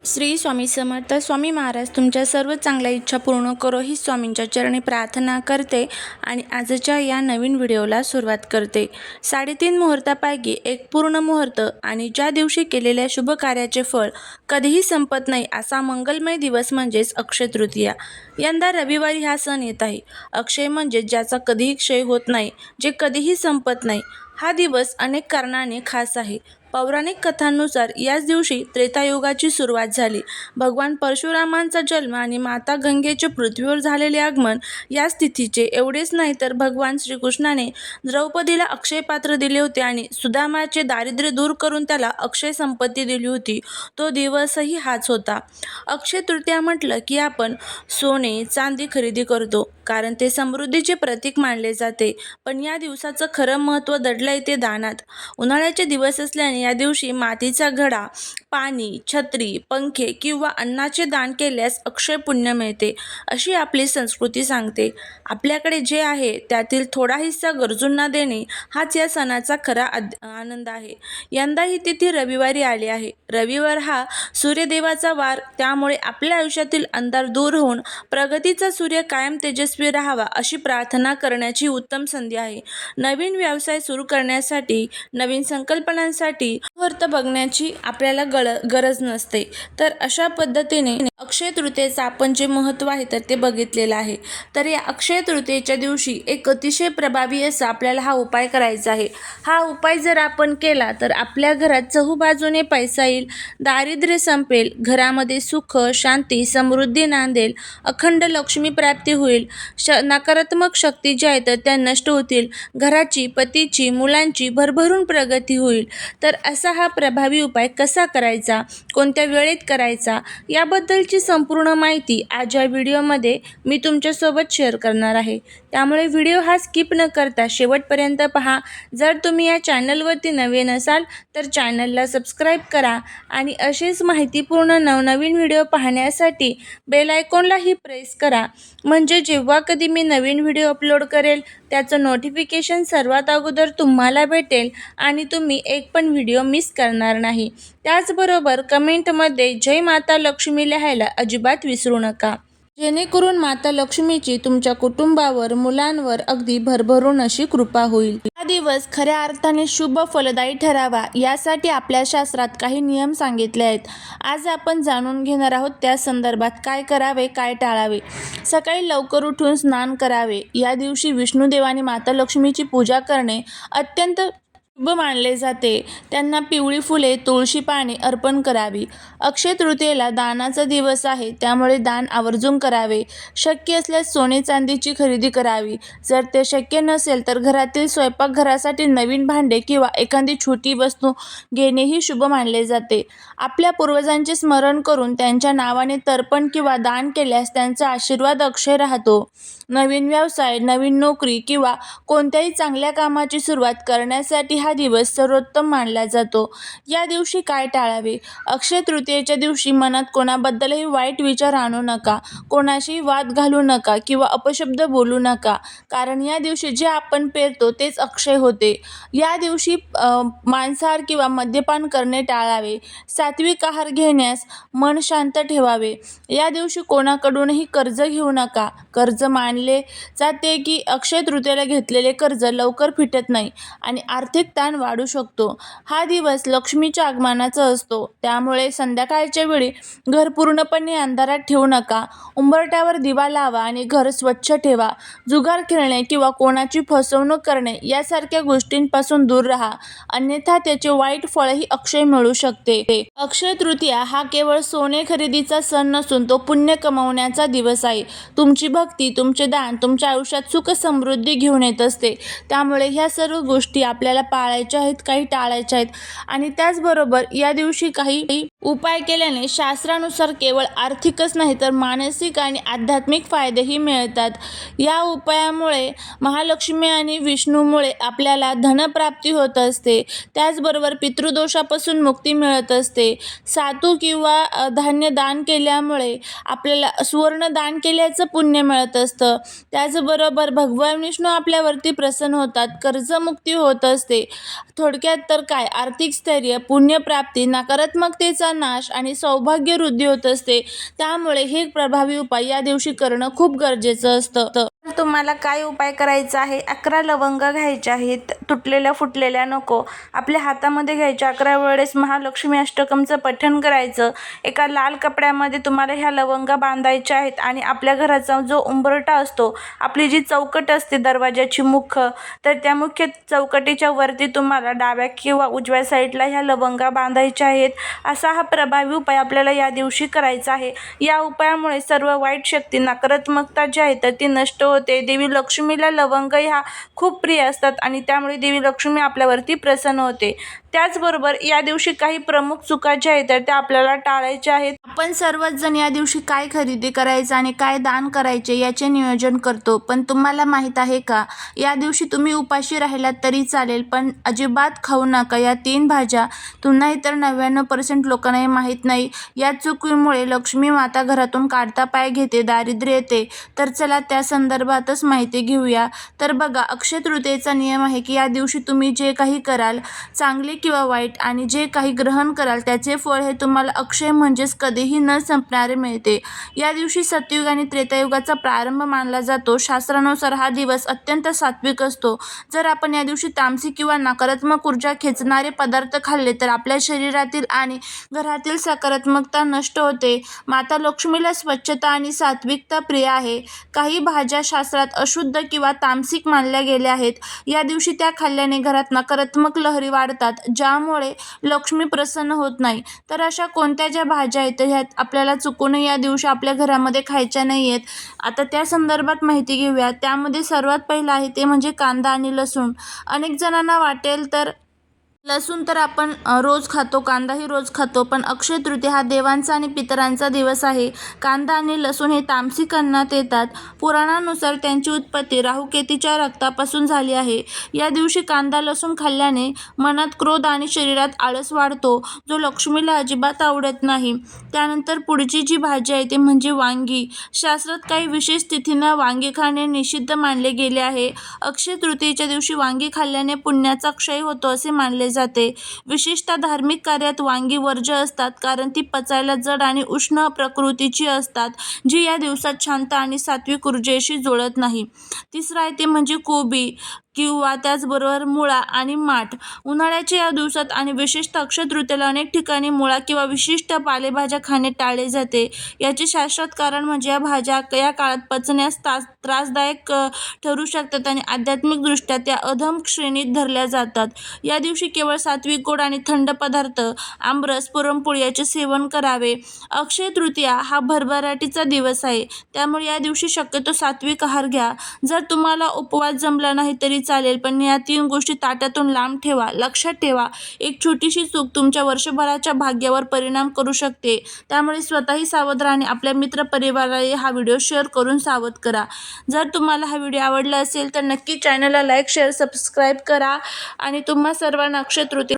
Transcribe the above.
श्री स्वामी समर्थ. स्वामी महाराज तुमच्या सर्व चांगल्या इच्छा पूर्ण करो ही स्वामींच्या चरणी प्रार्थना करते आणि आजच्या या नवीन व्हिडिओला सुरुवात करते. 3.5 मुहूर्तापैकी एक पूर्ण मुहूर्त आणि ज्या दिवशी केलेल्या शुभ कार्याचे फळ कधीही संपत नाही असा मंगलमय दिवस म्हणजेच अक्षय तृतीया. यंदा रविवारी हा सण येत आहे. अक्षय म्हणजे ज्याचा कधीही क्षय होत नाही, जे कधीही संपत नाही. हा दिवस अनेक कारणाने खास आहे. पौराणिक कथांनुसार याच दिवशी त्रेतायुगाची सुरुवात झाली. भगवान परशुरामांचा जन्म आणि माता गंगेचे पृथ्वीवर झालेले आगमन याच तिथीचे. एवढेच नाही तर भगवान श्रीकृष्णाने द्रौपदीला अक्षय पात्र दिले होते आणि सुदामाचे दारिद्र्य दूर करून त्याला अक्षय संपत्ती दिली होती. तो दिवसही हाच होता. अक्षय तृतीया म्हटलं की आपण सोने चांदी खरेदी करतो, कारण ते समृद्धीचे प्रतीक मानले जाते. पण या दिवसाचं खरं महत्त्व दडलंय ते दानात. उन्हाळ्याचे दिवस असल्याने या दिवशी मातीचा घडा, पाणी, छत्री, पंखे किंवा अन्नाचे दान केल्यास अक्षय पुण्य मिळते, अशी आपली संस्कृती सांगते. आपल्याकडे जे आहे त्यातील थोडा हिस्सा गरजूंना देणे हाच या सणाचा खरा आनंद आहे. यंदा ही तिथी रविवारी आली आहे. रविवार हा सूर्यदेवाचा वार, त्यामुळे आपल्या आयुष्यातील अंधार दूर होऊन प्रगतीचा सूर्य कायम तेजस्वी राहावा अशी प्रार्थना करण्याची उत्तम संधी आहे. नवीन व्यवसाय सुरू करण्यासाठी, नवीन संकल्पनांसाठी मुहूर्त बघण्याची आपल्याला गरज नसते. तर अशा पद्धतीने अक्षय तृतीयेचं आपण जे महत्त्व आहे तर ते बघितलेलं आहे. तर या अक्षय तृतीयेच्या दिवशी एक अतिशय प्रभावी असा आपल्याला हा उपाय करायचा आहे. हा उपाय जर आपण केला तर आपल्या घरात चहूबाजूने पैसा येईल, दारिद्र्य संपेल, घरामध्ये सुख, शांती, समृद्धी नांदेल, अखंड लक्ष्मी प्राप्ती होईल, नकारात्मक शक्ती ज्या आहेत त्या नष्ट होतील, घराची, पतीची, मुलांची भरभरून प्रगती होईल. तर असा हा प्रभावी उपाय कसा करायचा, कोणत्या वेळेत करायचा, याबद्दलची संपूर्ण माहिती आज या व्हिडिओमध्ये मी तुमच्यासोबत शेअर करणार आहे. त्यामुळे व्हिडिओ हा स्किप न करता शेवटपर्यंत पहा. जर तुम्ही या चॅनलवरती नवीन असाल तर चॅनलला सबस्क्राईब करा आणि असेच माहितीपूर्ण नवनवीन व्हिडिओ पाहण्यासाठी बेल आयकॉनलाही प्रेस करा, म्हणजे जेव्हा कधी मी नवीन व्हिडिओ अपलोड करेल त्याचं नोटिफिकेशन सर्वात अगोदर तुम्हाला भेटेल आणि तुम्ही एक पण व्हिडिओ मिस करणार नाही. त्याचबरोबर कमेंटमध्ये जय माता लक्ष्मी लिहायला अजिबात विसरू नका, जेणेकरून माता लक्ष्मीची तुमच्या कुटुंबावर, मुलांवर अगदी भरभरून अशी कृपा होईल. हा दिवस खऱ्या अर्थाने शुभ फलदायी ठरावा यासाठी आपल्या शास्त्रात काही नियम सांगितले आहेत. आज आपण जाणून घेणार आहोत त्या संदर्भात काय करावे, काय टाळावे. सकाळी लवकर उठून स्नान करावे. या दिवशी विष्णुदेव आणि माता लक्ष्मीची पूजा करणे अत्यंत शुभ मानले जाते. त्यांना पिवळी फुले, तुळशी पाने अर्पण करावी. अक्षय तृतीयेला दानाचा दिवस आहे, त्यामुळे दान आवर्जून करावे. शक्य असल्यास सोने चांदीची खरेदी करावी. जर ते शक्य नसेल तर घरातील स्वयंपाकघरासाठी नवीन भांडे किंवा एखादी छोटी वस्तू घेणेही शुभ मानले जाते. आपल्या पूर्वजांचे स्मरण करून त्यांच्या नावाने तर्पण किंवा दान केल्यास त्यांचा आशीर्वाद अक्षय राहतो. नवीन व्यवसाय, नवीन नोकरी किंवा कोणत्याही चांगल्या कामाची सुरुवात करण्यासाठी हा दिवस सर्वोत्तम मानला जातो. या दिवशी काय टाळावे? अक्षय तृतीयेच्या दिवशी मनात कोणाबद्दलही वाईट विचार आणू नका, कोणाशीही वाद घालू नका किंवा अपशब्द बोलू नका, कारण या दिवशी जे आपण पेरतो तेच अक्षय होते. या दिवशी मांसाहार किंवा मद्यपान करणे टाळावे. सात्विक आहार घेण्यास मन शांत ठेवावे. या दिवशी कोणाकडूनही कर्ज घेऊ नका. कर्ज मानले जाते की अक्षय तृतीयेला घेतलेले कर्ज लवकर फिटत नाही आणि आर्थिक ताण वाढू शकतो. हा दिवस लक्ष्मीच्या आगमनाचा असतो, त्यामुळे संध्याकाळच्या वेळी घर पूर्णपणे अंधारात ठेवू नका. उंबरठ्यावर दिवा लावा आणि घर स्वच्छ ठेवा. जुगार खेळणे किंवा कोणाची फसवणूक करणे यासारख्या गोष्टींपासून दूर राहा, अन्यथा त्याचे वाईट फळही अक्षय मिळू शकते. अक्षय तृतीया हा केवळ सोने खरेदीचा सण नसून तो पुण्य कमावण्याचा दिवस आहे. तुमची भक्ती, तुमचे दान तुमच्या आयुष्यात सुख समृद्धी घेऊन येत असते. त्यामुळे ह्या सर्व गोष्टी आपल्याला पाळायच्या आहेत, काही टाळायच्या आहेत. आणि त्याचबरोबर या दिवशी काही उपाय केल्याने शास्त्रानुसार केवळ आर्थिकच नाही तर मानसिक आणि आध्यात्मिक फायदेही मिळतात. या उपायामुळे महालक्ष्मी आणि विष्णूमुळे आपल्याला धनप्राप्ती होत असते. त्याचबरोबर पितृदोषापासून मुक्ती मिळत असते. सातू किंवा धान्य दान केल्यामुळे आपल्याला सुवर्ण दान केल्याचं पुण्य मिळत असतं. त्याचबरोबर भगवान विष्णू आपल्यावरती प्रसन्न होतात, कर्जमुक्ती होत असते. थोडक्यात तर काय, आर्थिक स्थैर्य, पुण्यप्राप्ती, नकारात्मकतेचा शत्रूंचा नाश आणि सौभाग्य वृद्धी होत असते. त्यामुळे हे प्रभावी उपाय या दिवशी करणं खूप गरजेचं असतं. तर तुम्हाला काय उपाय करायचा आहे? 11 लवंग घ्यायच्या आहेत, तुटलेल्या फुटलेल्या नको. आपल्या हातामध्ये घ्यायच्या. 11 वेळेस महालक्ष्मी अष्टकमचं पठण करायचं. एका लाल कपड्यामध्ये तुम्हाला ह्या लवंगा बांधायच्या आहेत आणि आपल्या घराचा जो उंबरठा असतो, आपली जी चौकट असते दरवाजाची मुख्य, तर त्या मुख्य चौकटीच्या वरती तुम्हाला डाव्या किंवा उजव्या साईडला ह्या लवंगा बांधायच्या आहेत. असा हा प्रभावी उपाय आपल्याला या दिवशी करायचा आहे. या उपायामुळे सर्व वाईट शक्ती, नकारात्मकता जी आहे तर ती नष्ट होते. देवी लक्ष्मीला लवंग ह्या खूप प्रिय असतात आणि त्यामुळे देवी लक्ष्मी आपल्यावरती प्रसन्न होते. त्याचबरोबर या दिवशी काही प्रमुख चुका ज्या आहेत तर त्या आपल्याला टाळायच्या आहेत. आपण सर्वच जण या दिवशी काय खरेदी करायचं आणि काय दान करायचे याचे नियोजन करतो. पण तुम्हाला माहीत आहे का, या दिवशी तुम्ही उपाशी राहिलात तरी चालेल, पण अजिबात खाऊ नका या 3 भाज्या. नाही तर 99% लोकांना हे माहीत नाही. या चुकीमुळे लक्ष्मी माता घरातून काढता पाय घेते, दारिद्र्य येते. तर चला त्या संदर्भातच माहिती घेऊया. तर बघा, अक्षय तृतीयेचा नियम आहे की या दिवशी तुम्ही जे काही कराल, चांगले किंवा वाईट, आणि जे काही ग्रहण कराल त्याचे फळ हे तुम्हाला अक्षय म्हणजेच कधीही न संपणारे मिळते. या दिवशी सतयुग आणि त्रेतायुगाचा प्रारंभ मानला जातो. शास्त्रानुसार हा दिवस अत्यंत सात्विक असतो. जर आपण या दिवशी तामसिक किंवा नकारात्मक ऊर्जा खेचणारे पदार्थ खाल्ले तर आपल्या शरीरातील आणि घरातील सकारात्मकता नष्ट होते. माता लक्ष्मीला स्वच्छता आणि सात्विकता प्रिय आहे. काही भाज्या शास्त्रात अशुद्ध किंवा तामसिक मानल्या गेल्या आहेत. या दिवशी त्या खाल्ल्याने घरात नकारात्मक लहरी वाढतात, ज्यामुळे लक्ष्मी प्रसन्न होत नाही. तर अशा कोणत्या ज्या भाज्या आहेत ह्या आपल्याला चुकूनही या दिवशी आपल्या घरामध्ये खायच्या नाही आहेत. आता त्या संदर्भात माहिती घेऊया. त्यामध्ये सर्वात पहिलं आहे ते म्हणजे कांदा आणि लसूण. अनेक जणांना वाटेल तर लसूण तर आपण रोज खातो, कांदाही रोज खातो, पण अक्षय तृतीया हा देवांचा आणि पितरांचा दिवस आहे. कांदा आणि लसूण हे तामसिक अन्नात येतात. पुराणानुसार त्यांची उत्पत्ती राहुकेतूच्या रक्तापासून झाली आहे. या दिवशी कांदा लसूण खाल्ल्याने मनात क्रोध आणि शरीरात आळस वाढतो, जो लक्ष्मीला अजिबात आवडत नाही. त्यानंतर पुढची जी भाजी आहे ती म्हणजे वांगी. शास्त्रात काही विशेष तिथींना वांगी खाणे निषिद्ध मानले गेले आहे. अक्षय तृतीयेच्या दिवशी वांगी खाल्ल्याने पुण्याचा क्षय होतो असे मानले जाते. विशेषतः धार्मिक कार्यात वांगी वर्ज्य असतात, कारण ती पचायला जड आणि उष्ण प्रकृतीची असतात, जी या दिवसात शांत आणि सात्विक ऊर्जेशी जुळत नाही. तिसरं आहे ते म्हणजे कोबी किंवा त्याचबरोबर मुळा आणि माठ. उन्हाळ्याच्या या दिवसात आणि विशेषतः अक्षय तृतीयेला अनेक ठिकाणी मुळा किंवा विशिष्ट पालेभाज्या खाणे टाळले जाते. याचे शाश्वत कारण म्हणजे या भाज्या या काळात पचण्यास त्रासदायक ठरू शकतात आणि आध्यात्मिकदृष्ट्या त्या अधम श्रेणीत धरल्या जातात. या दिवशी केवळ सात्विक, गोड आणि थंड पदार्थ, आमरस, पुरणपोळी याचे सेवन करावे. अक्षय तृतीया हा भरभराटीचा दिवस आहे, त्यामुळे या दिवशी शक्यतो सात्विक आहार घ्या. जर तुम्हाला उपवास जमला नाही तरी चालेल, पण या 3 गोष्टी ताटातून लांब ठेवा. लक्षात ठेवा, एक छोटीशी चूक तुमच्या वर्षभराच्या भाग्यावर परिणाम करू शकते. त्यामुळे स्वतःही सावध राहा आणि आपल्या मित्रपरिवारालाही हा व्हिडिओ शेअर करून सावध करा. जर तुम्हाला हा व्हिडिओ आवडला असेल तर नक्की चॅनलला लाईक, शेअर, सबस्क्राईब करा आणि तुम्हा सर्वांना अक्षय तृतीया